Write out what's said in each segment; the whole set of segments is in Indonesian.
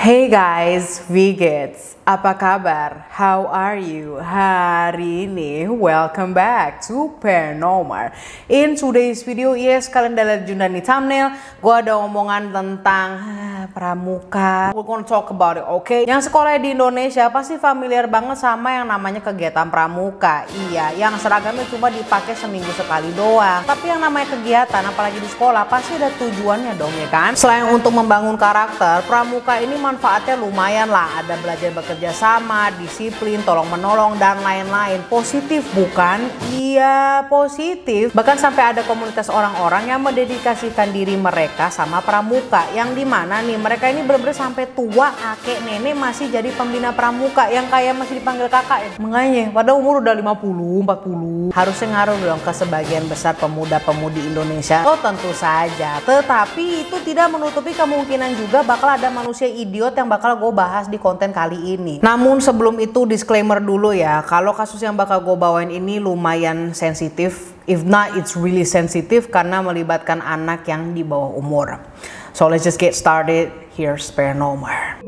Hey guys, Vigits, apa kabar? How are you? Hari ini, welcome back to Paranormal. In today's video, yes, kalian udah lihat juga di thumbnail, gue ada omongan tentang pramuka. We're gonna talk about it, okay? Yang sekolah di Indonesia pasti familiar banget sama yang namanya kegiatan pramuka. Iya, yang seragamnya cuma dipakai seminggu sekali doang. Tapi yang namanya kegiatan, apalagi di sekolah, pasti ada tujuannya dong, ya kan? Selain untuk membangun karakter, pramuka ini manfaatnya lumayan lah, ada belajar bekerja sama, disiplin, tolong menolong, dan lain-lain. Positif bukan? Iya, positif. Bahkan sampai ada komunitas orang-orang yang mendedikasikan diri mereka sama pramuka, yang dimana nih mereka ini bener-bener sampai tua, kakek, nenek masih jadi pembina pramuka, yang kayak masih dipanggil kakak ya. Makanya pada umur udah 50, 40 harusnya ngaruh dong ke sebagian besar pemuda-pemudi Indonesia. Oh tentu saja, tetapi itu tidak menutupi kemungkinan juga bakal ada manusia idiot yang bakal gue bahas di konten kali ini. Namun sebelum itu disclaimer dulu ya, kalau kasus yang bakal gue bawain ini lumayan sensitif, if not it's really sensitive karena melibatkan anak yang di bawah umur. So let's just get started. Here's Paranormal.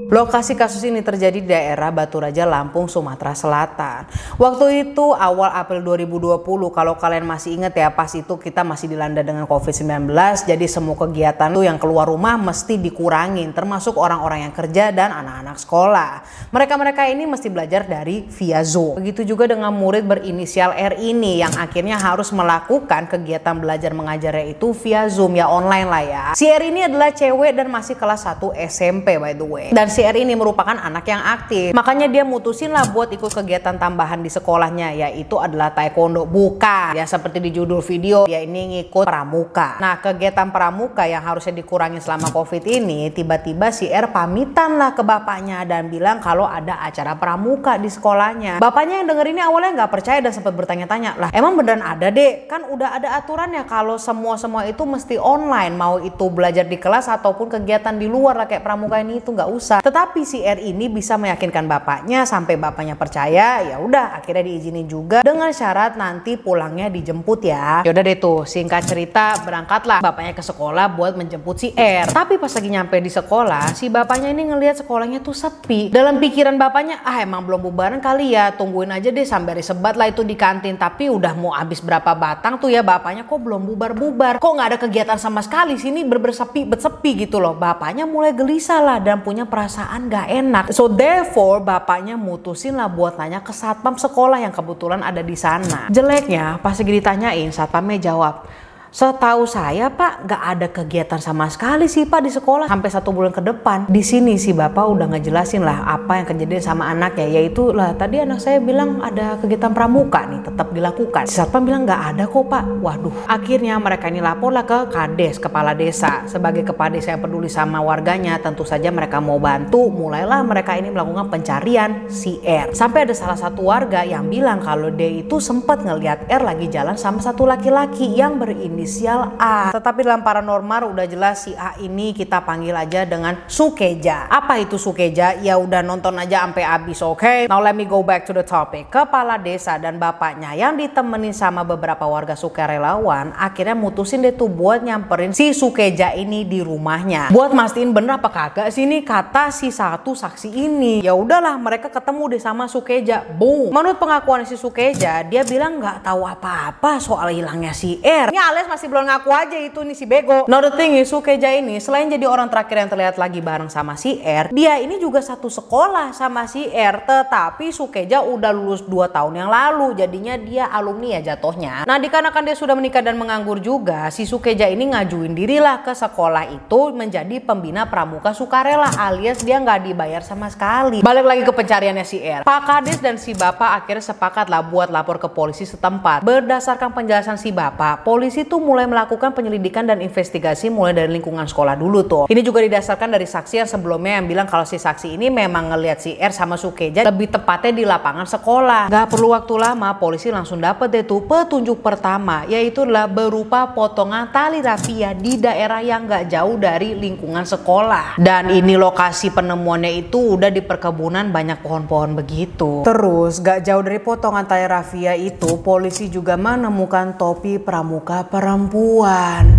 Lokasi kasus ini terjadi di daerah Batu Raja, Lampung, Sumatera Selatan. Waktu itu awal April 2020, kalau kalian masih ingat ya, pas itu kita masih dilanda dengan COVID-19, jadi semua kegiatan tuh yang keluar rumah mesti dikurangin, termasuk orang-orang yang kerja dan anak-anak sekolah. Mereka-mereka ini mesti belajar dari via Zoom. Begitu juga dengan murid berinisial R ini yang akhirnya harus melakukan kegiatan belajar mengajarnya itu via Zoom, ya online lah ya. Si R ini adalah cewek dan masih kelas 1 SMP by the way. Dan si R ini merupakan anak yang aktif, makanya dia mutusin lah buat ikut kegiatan tambahan di sekolahnya, yaitu adalah taekwondo. Bukan ya seperti di judul video, dia ini ngikut pramuka. Nah, kegiatan pramuka yang harusnya dikurangi selama COVID ini, tiba-tiba si R pamitan lah ke bapaknya dan bilang kalau ada acara pramuka di sekolahnya. Bapaknya yang denger ini awalnya nggak percaya dan sempat bertanya-tanya, lah emang beneran ada dek? Kan udah ada aturannya kalau semua itu mesti online, mau itu belajar di kelas ataupun kegiatan di luar lah kayak pramuka ini, itu nggak usah. Tetapi si R ini bisa meyakinkan bapaknya sampai bapaknya percaya. Ya udah, akhirnya diizinin juga dengan syarat nanti pulangnya dijemput ya. Yaudah deh tuh, singkat cerita berangkatlah bapaknya ke sekolah buat menjemput si R. Tapi pas lagi nyampe di sekolah, si bapaknya ini ngelihat sekolahnya tuh sepi. Dalam pikiran bapaknya, emang belum bubaran kali ya, tungguin aja deh sampai sebat lah itu di kantin. Tapi udah mau habis berapa batang tuh ya, bapaknya kok belum bubar-bubar, kok nggak ada kegiatan sama sekali, sini bersepi gitu loh. Bapaknya mulai gelisah lah dan punya perasaan gak enak. So therefore bapaknya mutusin lah buat nanya ke satpam sekolah yang kebetulan ada di sana. Jeleknya pas lagi ditanyain, satpamnya jawab, setahu saya pak gak ada kegiatan sama sekali sih pak di sekolah sampai 1 bulan ke depan. Di sini si bapak udah ngejelasin lah apa yang kejadian sama anaknya, yaitu lah tadi anak saya bilang ada kegiatan pramuka nih tetap dilakukan. Si satpam bilang gak ada kok pak. Waduh, akhirnya mereka ini lapor lah ke Kades, kepala desa. Sebagai kepala desa yang peduli sama warganya, tentu saja mereka mau bantu. Mulailah mereka ini melakukan pencarian si R. Sampai ada salah satu warga yang bilang kalau dia itu sempat ngelihat R lagi jalan sama satu laki-laki yang berinisial A. Tetapi dalam paranormal udah jelas si A ini kita panggil aja dengan Sukeja. Apa itu Sukeja? Ya udah nonton aja sampai habis, oke? Now let me go back to the topic. Kepala desa dan bapaknya yang ditemenin sama beberapa warga sukarelawan akhirnya mutusin deh tuh buat nyamperin si Sukeja ini di rumahnya. Buat mastiin bener apa kagak sih ini kata si satu saksi ini. Ya udahlah, mereka ketemu deh sama Sukeja. Boom. Menurut pengakuan si Sukeja, dia bilang nggak tahu apa-apa soal hilangnya si R. Ini alias masih belum ngaku aja itu nih si bego. Now the thing is, Sukeja ini selain jadi orang terakhir yang terlihat lagi bareng sama si R, dia ini juga satu sekolah sama si R. Tetapi Sukeja udah lulus 2 tahun yang lalu, jadinya dia alumni ya jatuhnya. Nah dikarenakan dia sudah menikah dan menganggur juga, si Sukeja ini ngajuin dirilah ke sekolah itu menjadi pembina pramuka sukarela, alias dia nggak dibayar sama sekali. Balik lagi ke pencariannya si R. Pak Kades dan si bapak akhirnya sepakat lah buat lapor ke polisi setempat. Berdasarkan penjelasan si bapak, polisi tuh mulai melakukan penyelidikan dan investigasi mulai dari lingkungan sekolah dulu tuh. Ini juga didasarkan dari saksi yang sebelumnya yang bilang kalau si saksi ini memang ngelihat si R sama Sukeja lebih tepatnya di lapangan sekolah. Gak perlu waktu lama, polisi langsung dapet deh tuh petunjuk pertama, yaitu adalah berupa potongan tali rafia di daerah yang gak jauh dari lingkungan sekolah. Dan ini lokasi penemuannya itu udah di perkebunan banyak pohon-pohon begitu. Terus gak jauh dari potongan tali rafia itu, polisi juga menemukan topi pramuka perempuan.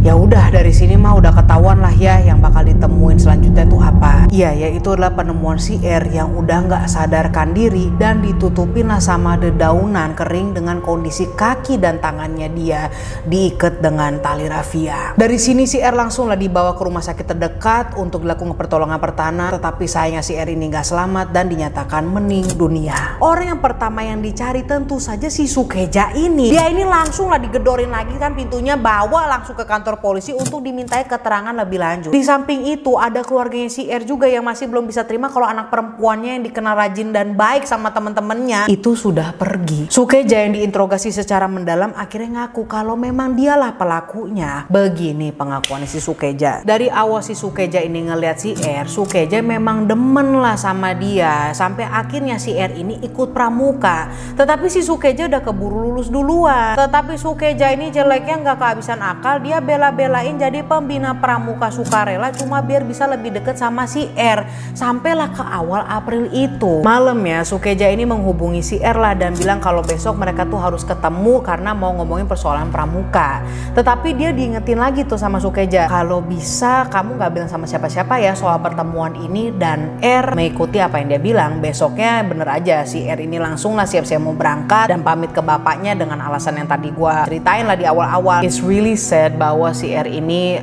Ya udah, dari sini mah udah ketahuan lah ya yang bakal ditemuin selanjutnya tuh apa. Iya, yaitu adalah penemuan si R yang udah nggak sadarkan diri dan ditutupin lah sama dedaunan kering dengan kondisi kaki dan tangannya dia diikat dengan tali rafia. Dari sini si R langsung lah dibawa ke rumah sakit terdekat untuk dilakukan pertolongan pertama, tetapi sayangnya si R ini nggak selamat dan dinyatakan meninggal dunia. Orang yang pertama yang dicari tentu saja si Sukeja ini. Dia ini langsung lah digedorin lagi kan pintunya, bawa langsung ke kantor polisi untuk dimintai keterangan lebih lanjut. Di samping itu ada keluarganya si R juga yang masih belum bisa terima kalau anak perempuannya yang dikenal rajin dan baik sama temen-temennya itu sudah pergi. Sukeja yang diinterogasi secara mendalam akhirnya ngaku kalau memang dialah pelakunya. Begini pengakuan si Sukeja. Dari awal si Sukeja ini ngeliat si R, Sukeja memang demen lah sama dia. Sampai akhirnya si R ini ikut pramuka. Tetapi si Sukeja udah keburu lulus duluan. Tetapi Sukeja ini jeleknya nggak kehabisan akal, dia bela-belain jadi pembina pramuka sukarela cuma biar bisa lebih deket sama si R. Sampailah ke awal April itu. Malamnya Sukeja ini menghubungi si R lah dan bilang kalau besok mereka tuh harus ketemu karena mau ngomongin persoalan pramuka. Tetapi dia diingetin lagi tuh sama Sukeja, kalau bisa kamu gak bilang sama siapa-siapa ya soal pertemuan ini. Dan R mengikuti apa yang dia bilang. Besoknya bener aja si R ini langsung lah siap-siap mau berangkat dan pamit ke bapaknya dengan alasan yang tadi gua ceritain lah di awal-awal. It's really sad bahwa si R ini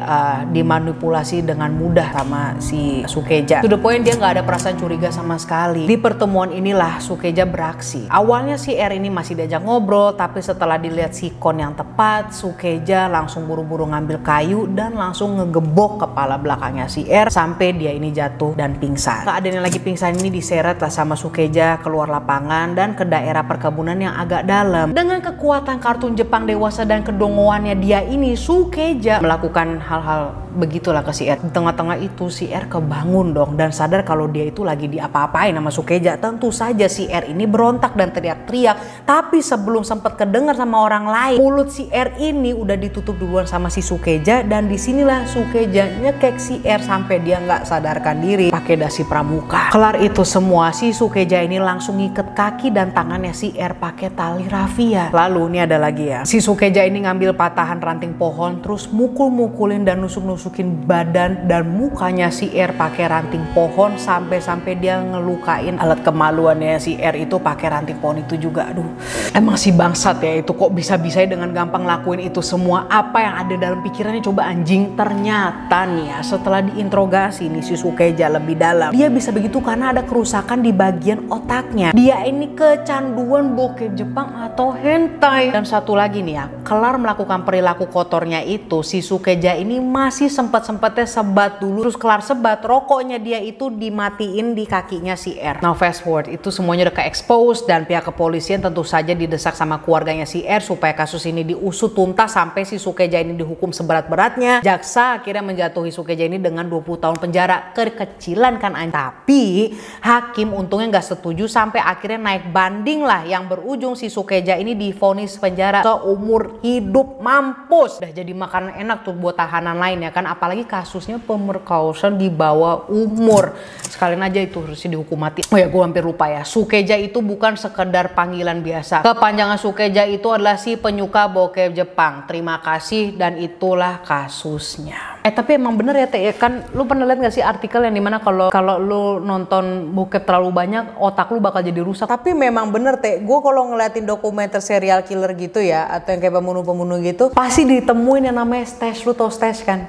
dimanipulasi dengan mudah sama si Sukeja. To the point dia nggak ada perasaan curiga sama sekali. Di pertemuan inilah Sukeja beraksi. Awalnya si R ini masih diajak ngobrol, tapi setelah dilihat sikon yang tepat, Sukeja langsung buru-buru ngambil kayu dan langsung ngegebok kepala belakangnya si R sampai dia ini jatuh dan pingsan. Keadaan yang lagi pingsan ini diseret lah sama Sukeja keluar lapangan dan ke daerah perkebunan yang agak dalam. Dengan kekuatan kartun Jepang dewasa dan kedongoannya dia ini, Sukeja melakukan hal-hal begitulah ke si R. Di tengah-tengah itu si R kebangun dong dan sadar kalau dia itu lagi diapa-apain sama Sukeja. Tentu saja si R ini berontak dan teriak-teriak, tapi sebelum sempat kedengar sama orang lain, mulut si R ini udah ditutup duluan sama si Sukeja. Dan disinilah Sukeja nyekek si R sampai dia nggak sadarkan diri pakai dasi pramuka. Kelar itu semua, si Sukeja ini langsung ngiket kaki dan tangannya si R pakai tali rafia. Lalu ini ada lagi ya, si Sukeja ini ngambil patahan ranting pohon terus mukul-mukulin dan nusuk-nusukin badan dan mukanya si R pakai ranting pohon sampai dia ngelukain alat kemaluannya si R itu pakai ranting pohon itu juga. Aduh, emang si bangsat ya itu, kok bisa-bisanya dengan gampang lakuin itu semua. Apa yang ada dalam pikirannya coba anjing. Ternyata nih ya, setelah diinterogasi nih si Sukeja lebih dalam, dia bisa begitu karena ada kerusakan di bagian otaknya. Dia ini kecanduan bokep Jepang atau hentai. Dan satu lagi nih ya, kelar melakukan perilaku kotornya itu, si Sukeja ini masih sempet-sempetnya sebat dulu. Terus kelar sebat, rokoknya dia itu dimatiin di kakinya si R. Now fast forward, itu semuanya udah ke-expose dan pihak kepolisian tentu saja didesak sama keluarganya si R supaya kasus ini diusut tuntas sampai si Sukeja ini dihukum seberat-beratnya. Jaksa akhirnya menjatuhi Sukeja ini dengan 20 tahun penjara. Kekecilan kan, tapi hakim untungnya nggak setuju sampai akhirnya naik banding lah yang berujung si Sukeja ini divonis penjara seumur hidup. Mampus, udah jadi makanan enak tuh buat tahanan lain ya kan, apalagi kasusnya pemerkosaan di bawah umur. Sekalian aja itu harusnya dihukum mati. Oh ya, gue hampir lupa ya, Sukeja itu bukan sekedar panggilan biasa. Kepanjangan Sukeja itu adalah si penyuka bokep Jepang. Terima kasih, dan itulah kasusnya. Tapi emang bener ya Teh, ya kan lu pernah lihat gak sih artikel yang dimana kalau lu nonton bokep terlalu banyak otak lu bakal jadi rusak. Tapi memang bener Teh, gue kalau ngeliatin dokumenter serial killer gitu ya, atau yang kayak pembunuh-pembunuh gitu, pasti ditemuin yang namanya stash. Lu tau stash kan?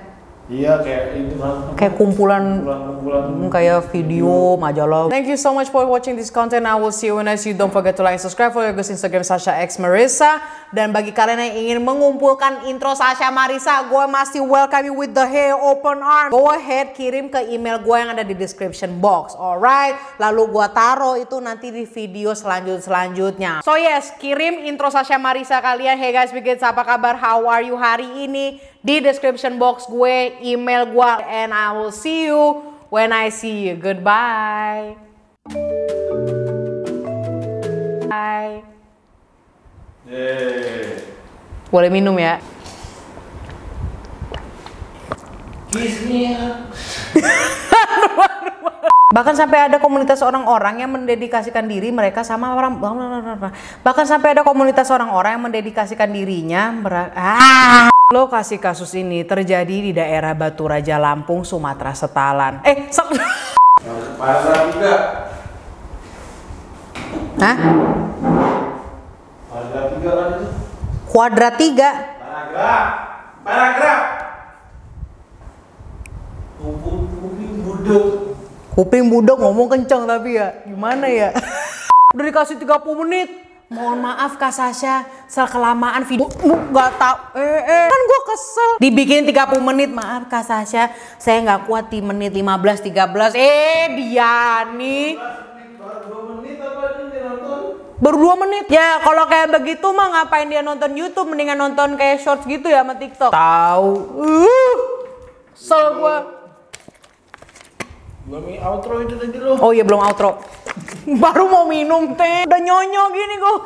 Iya, kayak itu kayak kumpulan kayak video, majalah. Thank you so much for watching this content. I will see you when I see you. Don't forget to like and subscribe. Follow your guys Instagram Sasha X Marissa. Dan bagi kalian yang ingin mengumpulkan intro Sasha Marissa, gue masih welcome you with the hair open arm. Go ahead, kirim ke email gue yang ada di description box. Alright, lalu gue taruh itu nanti di video selanjutnya. So yes, kirim intro Sasha Marissa kalian. Hey guys, Biggets, apa kabar? How are you hari ini? Di description box gue, email gue, and I will see you when I see you. Goodbye. Bye. Boleh minum ya? Kiss me up. Bahkan sampai ada komunitas orang-orang yang mendedikasikan diri mereka sama orang. Bahkan sampai ada komunitas orang-orang yang mendedikasikan dirinya. Lokasi kasus ini terjadi di daerah Batu Raja, Lampung, Sumatera Selatan. Paragraf 3. Hah? Paragraf 3 kan itu? Kuadrat 3. Paragraf. Kuping budek. Kuping budek ngomong kenceng tapi ya gimana ya. Udah dikasih 30 menit. Mohon maaf Kak Sasha, kelamaan video nggak tahu. Kan gue kesel. Dibikin 30 menit, maaf Kak Sasha, saya nggak kuat di menit 15 13. Dia nih. Baru 2 menit apa dia nonton? Baru 2 menit. Ya kalau kayak begitu mah ngapain dia nonton YouTube, mendingan nonton kayak shorts gitu ya sama TikTok. Tahu. Kesel gue. Belum outro itu tadi lo. Oh iya belum outro. Baru mau minum teh. Udah nyonyo gini kok.